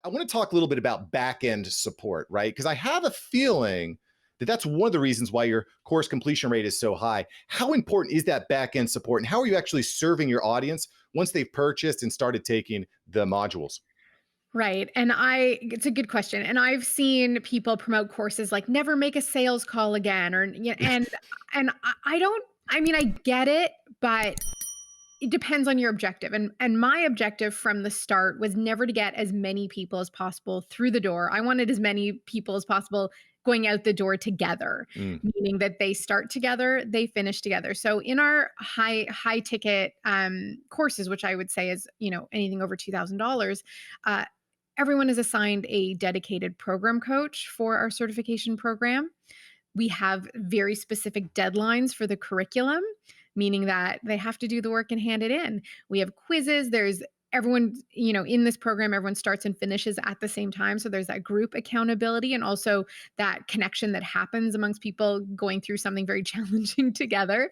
I want to talk a little bit about back-end support, right? Because I have a feeling that that's one of the reasons why your course completion rate is so high. How important is that back-end support, and how are you actually serving your audience once they've purchased and started taking the modules? Right. It's a good question. And I've seen people promote courses like never make a sales call again, or, and I don't, I mean, I get it, but it depends on your objective. And my objective from the start was never to get as many people as possible through the door. I wanted as many people as possible going out the door together, Mm. meaning that they start together, they finish together. So in our high ticket courses, which I would say is anything over $2,000, uh, everyone is assigned a dedicated program coach for our certification program. We have very specific deadlines for the curriculum, meaning that they have to do the work and hand it in. We have quizzes. There's everyone, in this program, everyone starts and finishes at the same time. So there's that group accountability and also that connection that happens amongst people going through something very challenging together.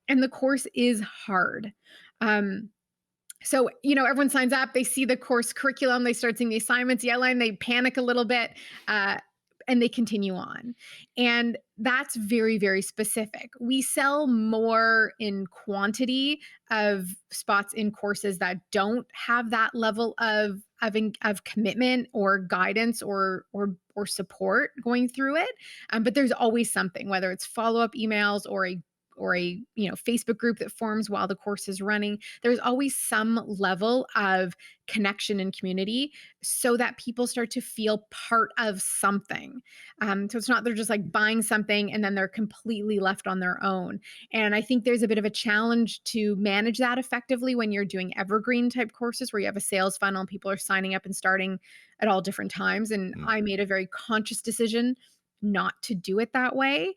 And the course is hard. Um, so, everyone signs up, they see the course curriculum, they start seeing the assignments, the outline, they panic a little bit, uh, and they continue on. And that's very, very specific. We sell more in quantity of spots in courses that don't have that level of commitment or guidance or support going through it. But there's always something, whether it's follow-up emails or a Facebook group that forms while the course is running. There's always some level of connection and community so that people start to feel part of something. So it's not they're just like buying something and then they're completely left on their own. And I think there's a bit of a challenge to manage that effectively when you're doing evergreen type courses where you have a sales funnel and people are signing up and starting at all different times. And Mm. I made a very conscious decision not to do it that way.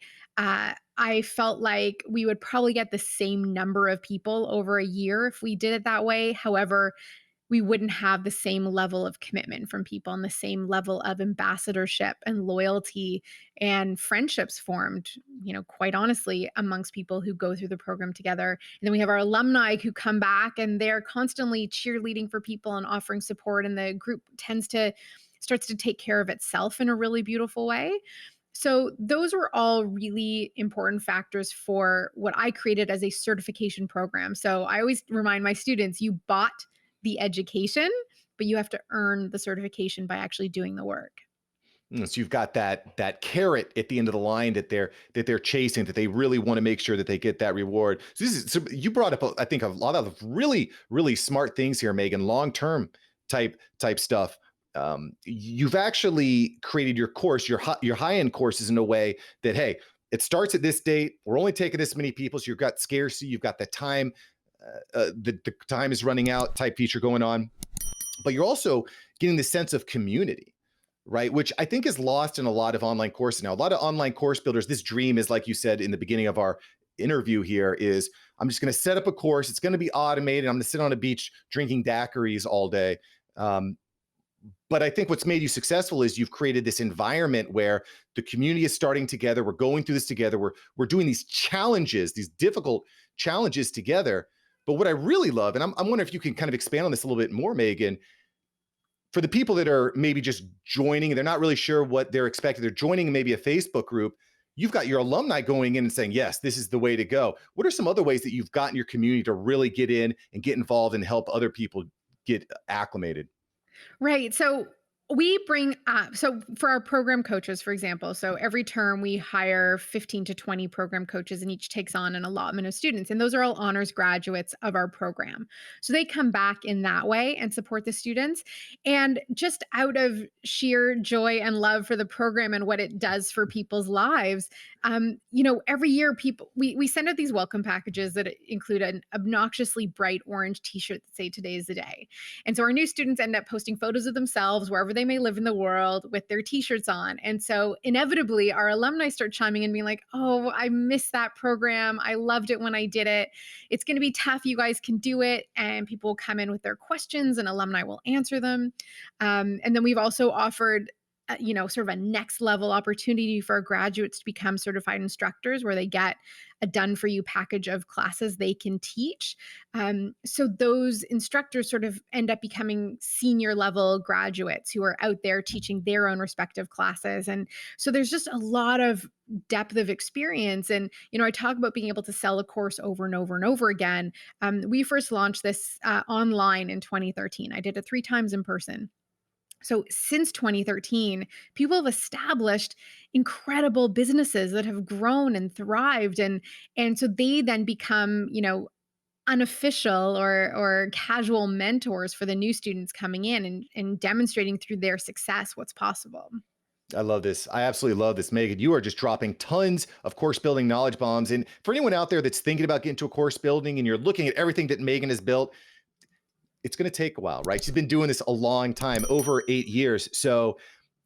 I felt like we would probably get the same number of people over a year if we did it that way. However, we wouldn't have the same level of commitment from people and the same level of ambassadorship and loyalty and friendships formed, quite honestly, amongst people who go through the program together. And then we have our alumni who come back and they're constantly cheerleading for people and offering support. And the group starts to take care of itself in a really beautiful way. So those were all really important factors for what I created as a certification program. So I always remind my students, you bought the education, but you have to earn the certification by actually doing the work. So you've got that carrot at the end of the line that they're chasing, that they really want to make sure that they get that reward. So you brought up, I think, a lot of really smart things here, Megan. Long term type stuff. You've actually created your course, your high end courses in a way that, hey, it starts at this date. We're only taking this many people, so you've got scarcity, you've got the time. The time is running out type feature going on, but you're also getting the sense of community, right? Which I think is lost in a lot of online courses now. A lot of online course builders, this dream is, like you said in the beginning of our interview here, is I'm just going to set up a course. It's going to be automated. I'm going to sit on a beach drinking daiquiris all day. But I think what's made you successful is you've created this environment where the community is starting together. We're going through this together. We're doing these challenges, these difficult challenges together. But what I really love, and I'm wondering if you can kind of expand on this a little bit more, Megan, for the people that are maybe just joining, they're not really sure what they're expecting. They're joining maybe a Facebook group. You've got your alumni going in and saying, yes, this is the way to go. What are some other ways that you've gotten your community to really get in and get involved and help other people get acclimated? Right. So we bring up, so for our program coaches, for example, so every term we hire 15 to 20 program coaches and each takes on an allotment of students. And those are all honors graduates of our program. So they come back in that way and support the students. And just out of sheer joy and love for the program and what it does for people's lives, every year we send out these welcome packages that include an obnoxiously bright orange t-shirt that say today is the day. And so our new students end up posting photos of themselves wherever they may live in the world with their t-shirts on. And so inevitably our alumni start chiming in being like, oh, I missed that program. I loved it when I did it. It's going to be tough. You guys can do it. And people will come in with their questions and alumni will answer them. And then we've also offered sort of a next level opportunity for graduates to become certified instructors where they get a done for you package of classes they can teach. So those instructors sort of end up becoming senior level graduates who are out there teaching their own respective classes. And so there's just a lot of depth of experience. And, I talk about being able to sell a course over and over and over again. We first launched this online in 2013. I did it 3 times in person. So since 2013, people have established incredible businesses that have grown and thrived, and so they then become, unofficial or casual mentors for the new students coming in, and demonstrating through their success what's possible. I love this. I absolutely love this, Megan. You are just dropping tons of course building knowledge bombs. And for anyone out there that's thinking about getting into a course building and you're looking at everything that Megan has built, it's going to take a while, right? She's been doing this a long time, over 8 years. So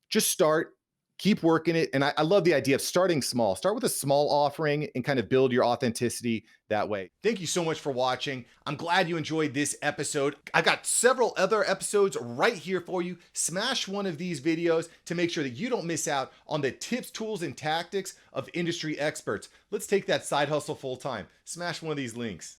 just start, keep working it. And I love the idea of starting small. Start with a small offering and kind of build your authenticity that way. Thank you so much for watching. I'm glad you enjoyed this episode. I've got several other episodes right here for you. Smash one of these videos to make sure that you don't miss out on the tips, tools, and tactics of industry experts. Let's take that side hustle full time. Smash one of these links.